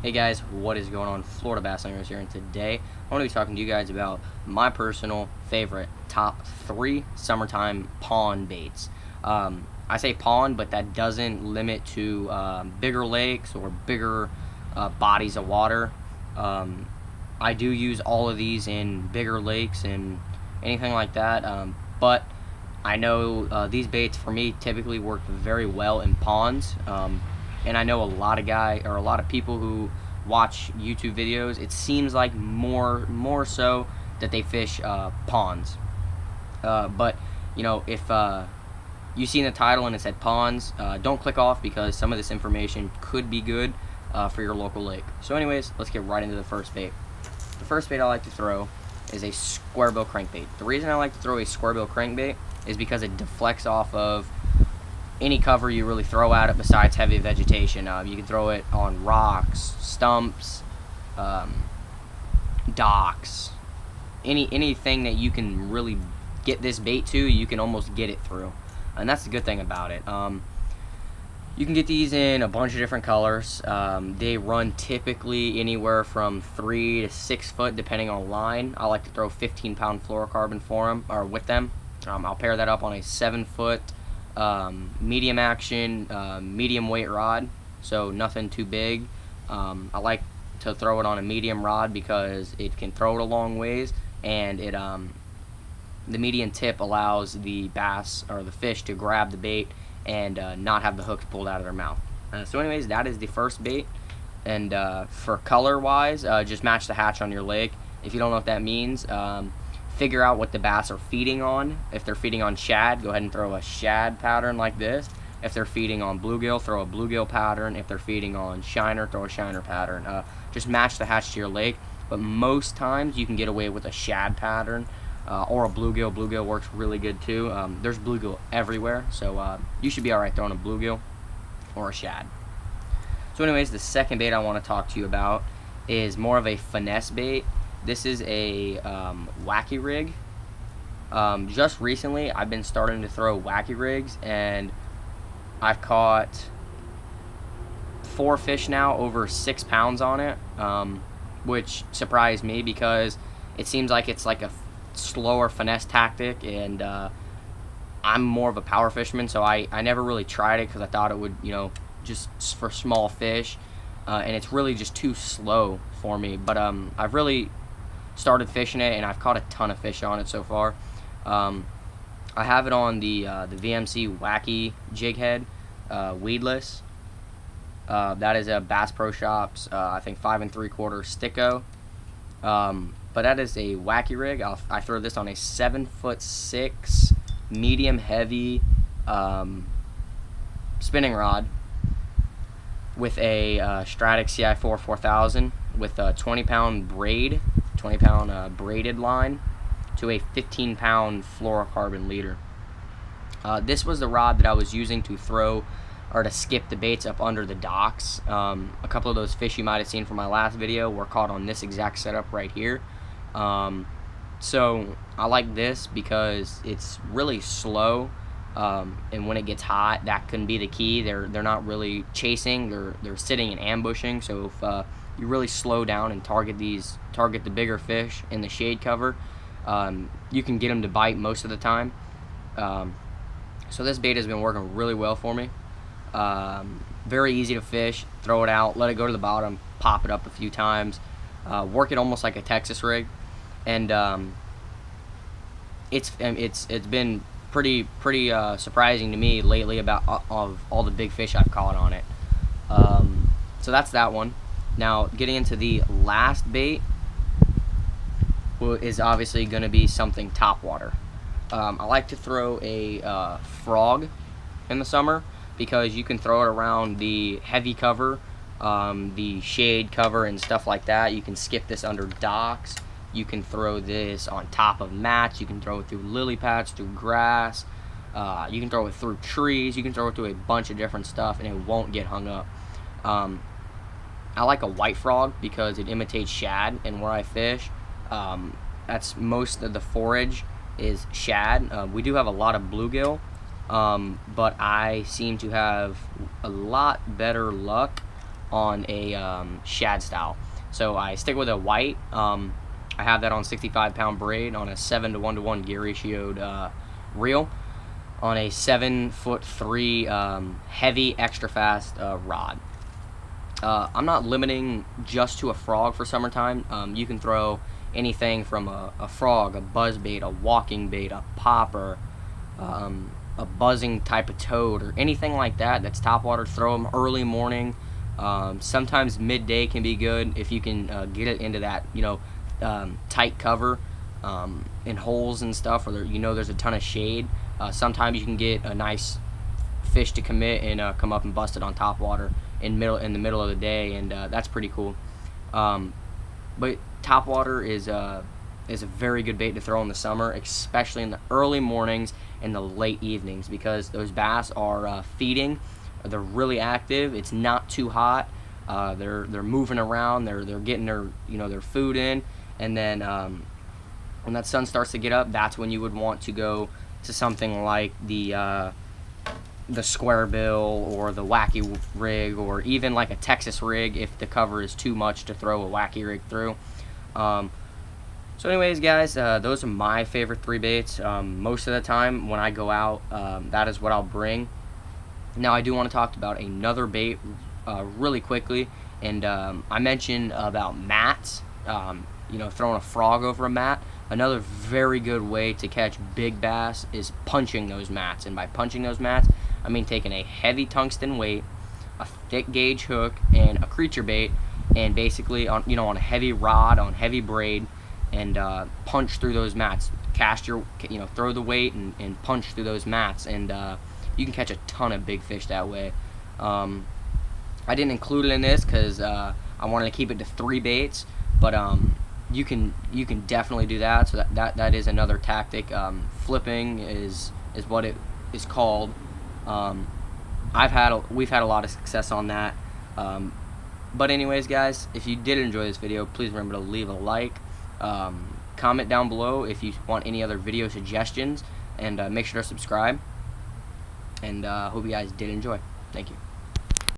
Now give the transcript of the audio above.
Hey guys, what is going on? Florida Bass Anglers here, and today I want to be talking to you guys about my personal favorite top 3 summertime pond baits. I say pond, but that doesn't limit to bigger lakes or bigger bodies of water. I do use all of these in bigger lakes and anything like that, but I know these baits for me typically work very well in ponds. And I know a lot of people who watch YouTube videos, it seems like more so that they fish ponds. But you know, if you've seen the title and it said ponds, don't click off, because some of this information could be good for your local lake. So anyways, let's get right into the first bait. The first bait I like to throw is a square bill crankbait. The reason I like to throw a square bill crankbait is because it deflects off of any cover you really throw at it besides heavy vegetation. You can throw it on rocks, stumps, docks, anything that you can really get this bait to, you can almost get it through, and that's the good thing about it. You can get these in a bunch of different colors. They run typically anywhere from 3 to 6 foot depending on line. I like to throw 15-pound fluorocarbon for them, or with them. I'll pair that up on a 7-foot medium action, medium weight rod, so nothing too big. I like to throw it on a medium rod because it can throw it a long ways, and it the medium tip allows the bass or the fish to grab the bait and not have the hooks pulled out of their mouth. So anyways, that is the first bait. And for color wise, just match the hatch on your lake. If you don't know what that means, figure out what the bass are feeding on. If they're feeding on shad, go ahead and throw a shad pattern like this. If they're feeding on bluegill, throw a bluegill pattern. If they're feeding on shiner, throw a shiner pattern. Just match the hatch to your lake, but most times you can get away with a shad pattern or a bluegill. Bluegill works really good too. There's bluegill everywhere, so you should be alright throwing a bluegill or a shad. So anyways, the second bait I want to talk to you about is more of a finesse bait. This is a Wacky Rig. Just recently, I've been starting to throw Wacky Rigs, and I've caught 4 fish now over 6 pounds on it, which surprised me because it seems like it's like a slower finesse tactic, and I'm more of a power fisherman, so I never really tried it because I thought it would, you know, just for small fish, and it's really just too slow for me. But I've really started fishing it, and I've caught a ton of fish on it so far. I have it on the VMC Wacky jig head, weedless. That is a Bass Pro Shops, I think 5 3/4 sticko. But that is a Wacky Rig. I throw this on a 7'6" medium heavy spinning rod with a Stratic CI4 4000 with a 20-pound braid. 20-pound braided line to a 15-pound fluorocarbon leader. This was the rod that I was using to throw or to skip the baits up under the docks. A couple of those fish you might have seen from my last video were caught on this exact setup right here. So I like this because it's really slow, and when it gets hot, that can be the key. They're not really chasing; they're sitting and ambushing. So if you really slow down and target the bigger fish in the shade cover, you can get them to bite most of the time. So this bait has been working really well for me. Very easy to fish. Throw it out, let it go to the bottom, pop it up a few times, work it almost like a Texas rig, and it's been pretty surprising to me lately about of all the big fish I've caught on it. So that's that one. Now, getting into the last bait is obviously going to be something topwater. I like to throw a frog in the summer because you can throw it around the heavy cover, the shade cover and stuff like that. You can skip this under docks. You can throw this on top of mats. You can throw it through lily pads, through grass. You can throw it through trees. You can throw it through a bunch of different stuff, and it won't get hung up. I like a white frog because it imitates shad, and where I fish, that's most of the forage is shad. We do have a lot of bluegill, but I seem to have a lot better luck on a shad style. So I stick with a white. I have that on 65-pound braid on a 7-to-1-to-1 gear ratioed reel on a 7'3" heavy extra fast rod. I'm not limiting just to a frog for summertime. You can throw anything from a frog, a buzz bait, a walking bait, a popper, a buzzing type of toad, or anything like that that's topwater. Throw them early morning. Sometimes midday can be good if you can get it into that tight cover in holes and stuff where there's a ton of shade. Sometimes you can get a nice fish to commit and come up and bust it on topwater in the middle of the day, and that's pretty cool. But topwater is a very good bait to throw in the summer, especially in the early mornings and the late evenings, because those bass are feeding. They're really active. It's not too hot. They're moving around. They're getting their food in, and then when that sun starts to get up, that's when you would want to go to something like the square bill or the Wacky Rig, or even like a Texas rig if the cover is too much to throw a Wacky Rig through. So anyways, guys, those are my favorite 3 baits. Most of the time when I go out, that is what I'll bring. Now I do want to talk about another bait really quickly, and I mentioned about mats, throwing a frog over a mat. Another very good way to catch big bass is punching those mats, and by punching those mats, I mean taking a heavy tungsten weight, a thick gauge hook, and a creature bait, and basically on a heavy rod, on heavy braid, and punch through those mats. Cast your, throw the weight and punch through those mats, and you can catch a ton of big fish that way. I didn't include it in this because I wanted to keep it to 3 baits, but you can definitely do that. So that is another tactic. Flipping is what it is called. We've had a lot of success on that. But anyways, guys, if you did enjoy this video, please remember to leave a like. Comment down below if you want any other video suggestions, and make sure to subscribe. And hope you guys did enjoy. Thank you.